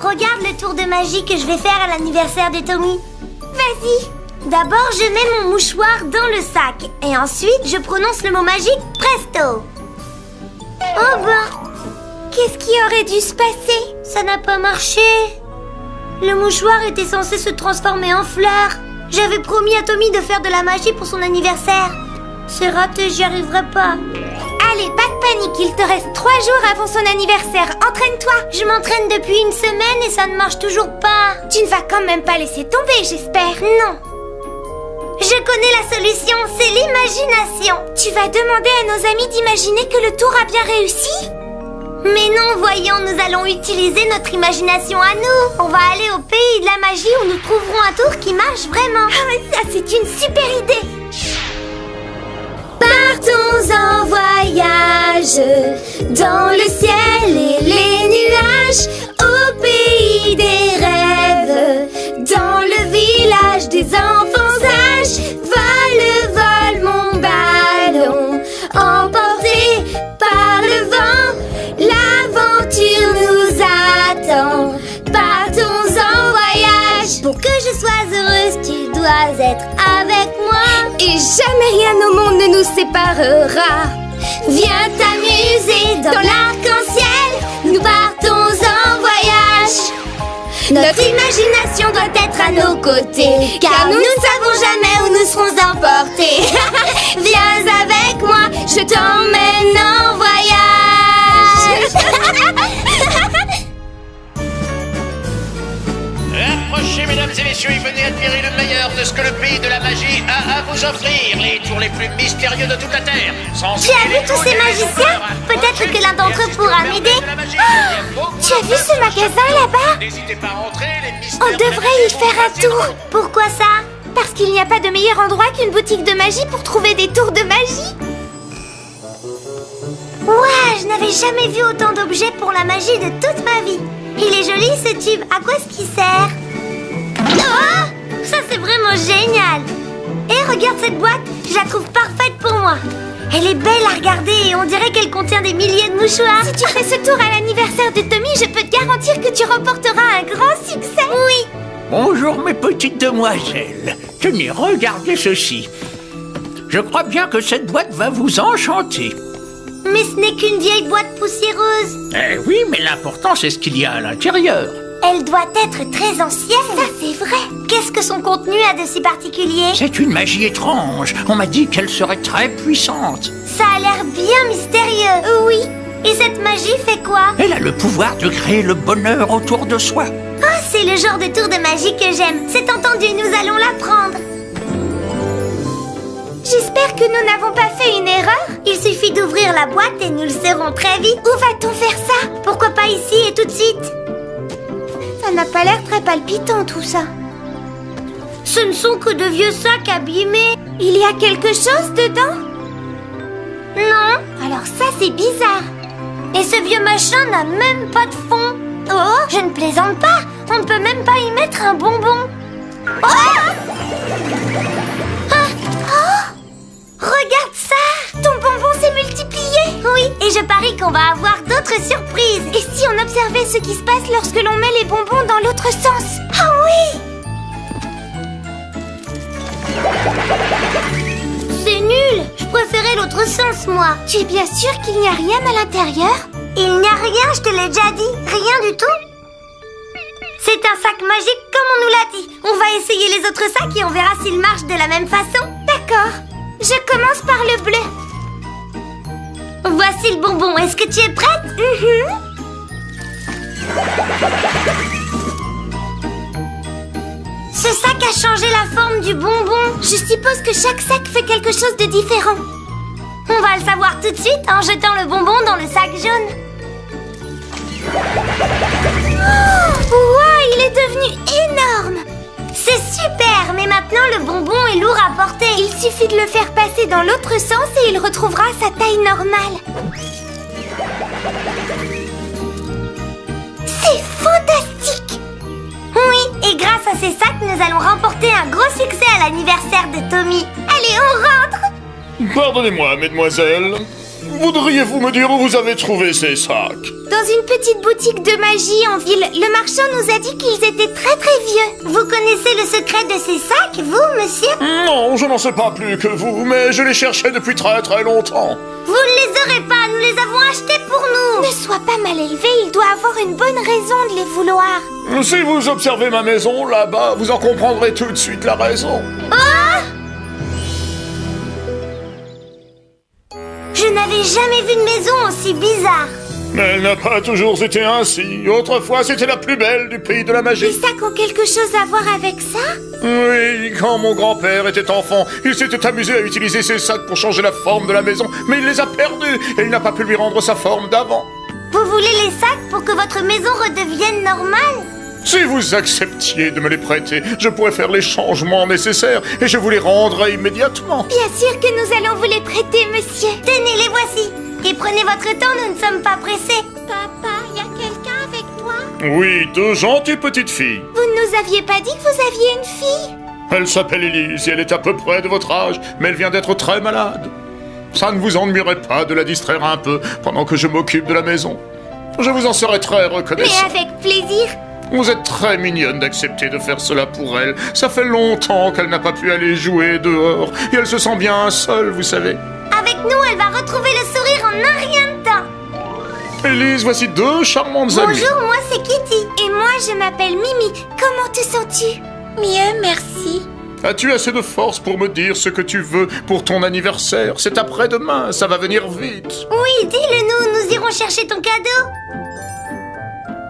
regarde le tour de magie que je vais faire à l'anniversaire de Tommy. Vas-y. D'abord, je mets mon mouchoir dans le sac. Et ensuite, je prononce le mot magique presto. Oh ben, qu'est-ce qui aurait dû se passer? Ça n'a pas marché. Le mouchoir était censé se transformer en fleur. J'avais promis à Tommy de faire de la magie pour son anniversaire. C'est raté, j'y arriverai pas. Allez, pas de panique, il te reste 3 jours avant son anniversaire. Entraîne-toi. Je m'entraîne depuis une semaine et ça ne marche toujours pas. Tu ne vas quand même pas laisser tomber, j'espère. Non. Je connais la solution, c'est l'imagination. Tu vas demander à nos amis d'imaginer que le tour a bien réussi? Mais non, voyons, nous allons utiliser notre imagination à nous. On va aller au pays de la magie où nous trouverons un tour qui marche vraiment. Ah, ça, c'est une super idée. Partons en voyage dans le ciel et les nuages, au pays des rêves, dans le village des enfants sages. Vole, mon ballon, emporté par le vent, l'aventure nous attend. Partons en voyage. Pour que je sois heureuse, tu dois être avec moi. Et jamais rien au monde ne nous séparera. Viens t'amuser dans l'arc-en-ciel. Nous partons en voyage. Notre imagination doit être à nos côtés, car nous ne savons jamais où nous serons emportés. Viens avec moi, je t'emmène en voyage. Approchez, mesdames et messieurs, et venez admirer le meilleur de ce que le pays de la magie a à vous offrir. Les tours les plus mystérieux de toute la Terre. Tu as vu tous ces magiciens? Peut-être que l'un d'entre eux pourra m'aider. Oh, tu as vu ce magasin là-bas? N'hésitez pas à entrer, les mystères. On devrait y faire un tour. Pourquoi ça? Parce qu'il n'y a pas de meilleur endroit qu'une boutique de magie pour trouver des tours de magie. Ouah, je n'avais jamais vu autant d'objets pour la magie de toute ma vie. Il est joli ce tube. À quoi est-ce qu'il sert? Oh, ça c'est vraiment génial. Et regarde cette boîte, je la trouve parfaite pour moi. Elle est belle à regarder et on dirait qu'elle contient des milliers de mouchoirs. Si tu fais ce tour à l'anniversaire de Tommy, je peux te garantir que tu remporteras un grand succès. Oui. Bonjour mes petites demoiselles. Tenez, regardez ceci. Je crois bien que cette boîte va vous enchanter. Mais ce n'est qu'une vieille boîte poussiéreuse. Eh oui, mais l'important c'est ce qu'il y a à l'intérieur. Elle doit être très ancienne. Ça, c'est vrai. Qu'est-ce que son contenu a de si particulier? C'est une magie étrange. On m'a dit qu'elle serait très puissante. Ça a l'air bien mystérieux. Oui. Et cette magie fait quoi? Elle a le pouvoir de créer le bonheur autour de soi. Oh, c'est le genre de tour de magie que j'aime. C'est entendu, nous allons l'apprendre. J'espère que nous n'avons pas fait une erreur. Il suffit d'ouvrir la boîte et nous le saurons très vite. Où va-t-on faire ça? Pourquoi pas ici et tout de suite? Ça n'a pas l'air très palpitant tout ça. Ce ne sont que de vieux sacs abîmés. Il y a quelque chose dedans? Non. Alors ça c'est bizarre. Et ce vieux machin n'a même pas de fond. Oh, je ne plaisante pas. On ne peut même pas y mettre un bonbon. Oh! Regarde ça! Ton bonbon s'est multiplié! Oui, et je parie qu'on va avoir d'autres surprises! Et si on observait ce qui se passe lorsque l'on met les bonbons dans l'autre sens? Ah oui! C'est nul! Je préférais l'autre sens, moi! Tu es bien sûr qu'il n'y a rien à l'intérieur? Il n'y a rien, je te l'ai déjà dit! Rien du tout! C'est un sac magique comme on nous l'a dit! On va essayer les autres sacs et on verra s'ils marchent de la même façon! D'accord! Je commence par le bleu. Voici le bonbon. Est-ce que tu es prête? Ce sac a changé la forme du bonbon. Je suppose que chaque sac fait quelque chose de différent. On va le savoir tout de suite en jetant le bonbon dans le sac jaune. Oh, wow, il est devenu énorme. C'est super, mais maintenant le bonbon est lourd à porter. Il suffit de le faire passer dans l'autre sens et il retrouvera sa taille normale. C'est fantastique! Oui, et grâce à ces sacs, nous allons remporter un gros succès à l'anniversaire de Tommy. Allez, on rentre! Pardonnez-moi, mesdemoiselles. Voudriez-vous me dire où vous avez trouvé ces sacs? Dans une petite boutique de magie en ville, le marchand nous a dit qu'ils étaient très vieux. Vous connaissez le secret de ces sacs, vous, monsieur? Non, je n'en sais pas plus que vous, mais je les cherchais depuis très longtemps. Vous ne les aurez pas, nous les avons achetés pour nous. Ne sois pas mal élevé, il doit avoir une bonne raison de les vouloir. Si vous observez ma maison, là-bas, vous en comprendrez tout de suite la raison. Oh! Je n'avais jamais vu une maison aussi bizarre. Mais elle n'a pas toujours été ainsi. Autrefois, c'était la plus belle du pays de la magie. Les sacs ont quelque chose à voir avec ça? Oui, quand mon grand-père était enfant, il s'était amusé à utiliser ces sacs pour changer la forme de la maison, mais il les a perdus et il n'a pas pu lui rendre sa forme d'avant. Vous voulez les sacs pour que votre maison redevienne normale? Si vous acceptiez de me les prêter, je pourrais faire les changements nécessaires et je vous les rendrai immédiatement. Bien sûr que nous allons vous les prêter, monsieur. Tenez, les voici. Et prenez votre temps, nous ne sommes pas pressés. Papa, il y a quelqu'un avec toi? Oui, 2 gentilles petites filles. Vous ne nous aviez pas dit que vous aviez une fille? Elle s'appelle Elise et elle est à peu près de votre âge, mais elle vient d'être très malade. Ça ne vous ennuierait pas de la distraire un peu pendant que je m'occupe de la maison? Je vous en serais très reconnaissant. Mais avec plaisir. Vous êtes très mignonne d'accepter de faire cela pour elle. Ça fait longtemps qu'elle n'a pas pu aller jouer dehors et elle se sent bien seule, vous savez. Avec nous, elle va retrouver le sourire en un rien de temps. Elise, voici 2 charmantes amies. Bonjour, moi c'est Kitty. Et moi, je m'appelle Mimi. Comment te sens-tu? Mieux, merci. As-tu assez de force pour me dire ce que tu veux pour ton anniversaire? C'est après-demain, ça va venir vite. Oui, dis-le-nous, nous irons chercher ton cadeau.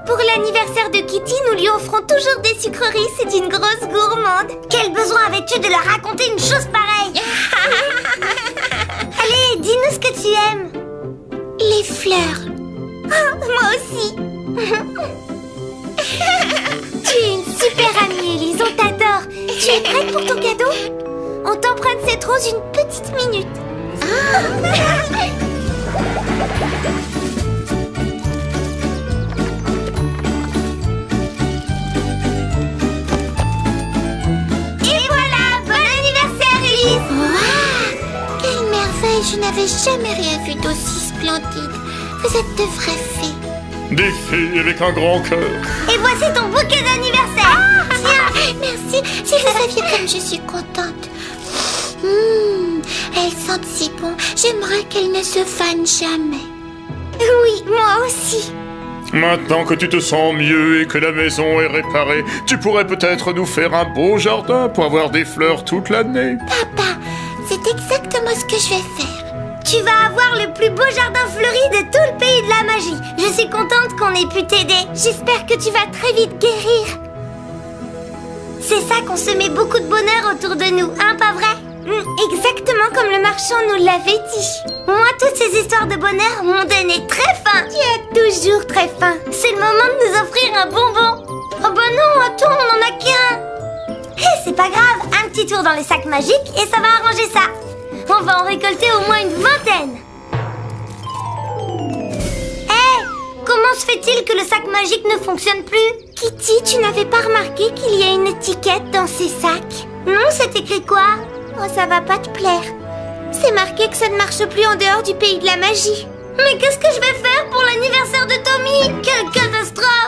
Pour l'anniversaire de Kitty, nous lui offrons toujours des sucreries, c'est une grosse gourmande. Quel besoin avais-tu de leur raconter une chose pareille? Allez, dis-nous ce que tu aimes. Les fleurs. Oh, moi aussi. Tu es une super amie, Elise, on t'adore. Tu es prête pour ton cadeau? On t'emprunte cette rose une petite minute. Je n'avais jamais rien vu d'aussi splendide. Vous êtes de vraies fées. Des filles avec un grand cœur. Et voici ton bouquet d'anniversaire. Tiens. Merci. Si vous saviez comme je suis contente. Elles sentent si bon. J'aimerais qu'elles ne se fanent jamais. Oui, moi aussi. Maintenant que tu te sens mieux et que la maison est réparée, tu pourrais peut-être nous faire un beau jardin pour avoir des fleurs toute l'année. Papa, c'est exactement ce que je vais faire. Tu vas avoir le plus beau jardin fleuri de tout le pays de la magie. Je suis contente qu'on ait pu t'aider. J'espère que tu vas très vite guérir. C'est ça qu'on se met beaucoup de bonheur autour de nous, hein, pas vrai? Exactement comme le marchand nous l'avait dit. Moi, toutes ces histoires de bonheur m'ont donné très faim. Tu as toujours très faim. C'est le moment de nous offrir un bonbon. Oh bah non, attends, on n'en a qu'un. C'est pas grave, un petit tour dans les sacs magiques et ça va arranger ça. On va en récolter au moins une 20aine. Comment se fait-il que le sac magique ne fonctionne plus? Kitty, tu n'avais pas remarqué qu'il y a une étiquette dans ces sacs? Non, c'est écrit quoi? Oh, ça va pas te plaire. C'est marqué que ça ne marche plus en dehors du pays de la magie. Mais qu'est-ce que je vais faire pour l'anniversaire de Tommy? Quelle catastrophe!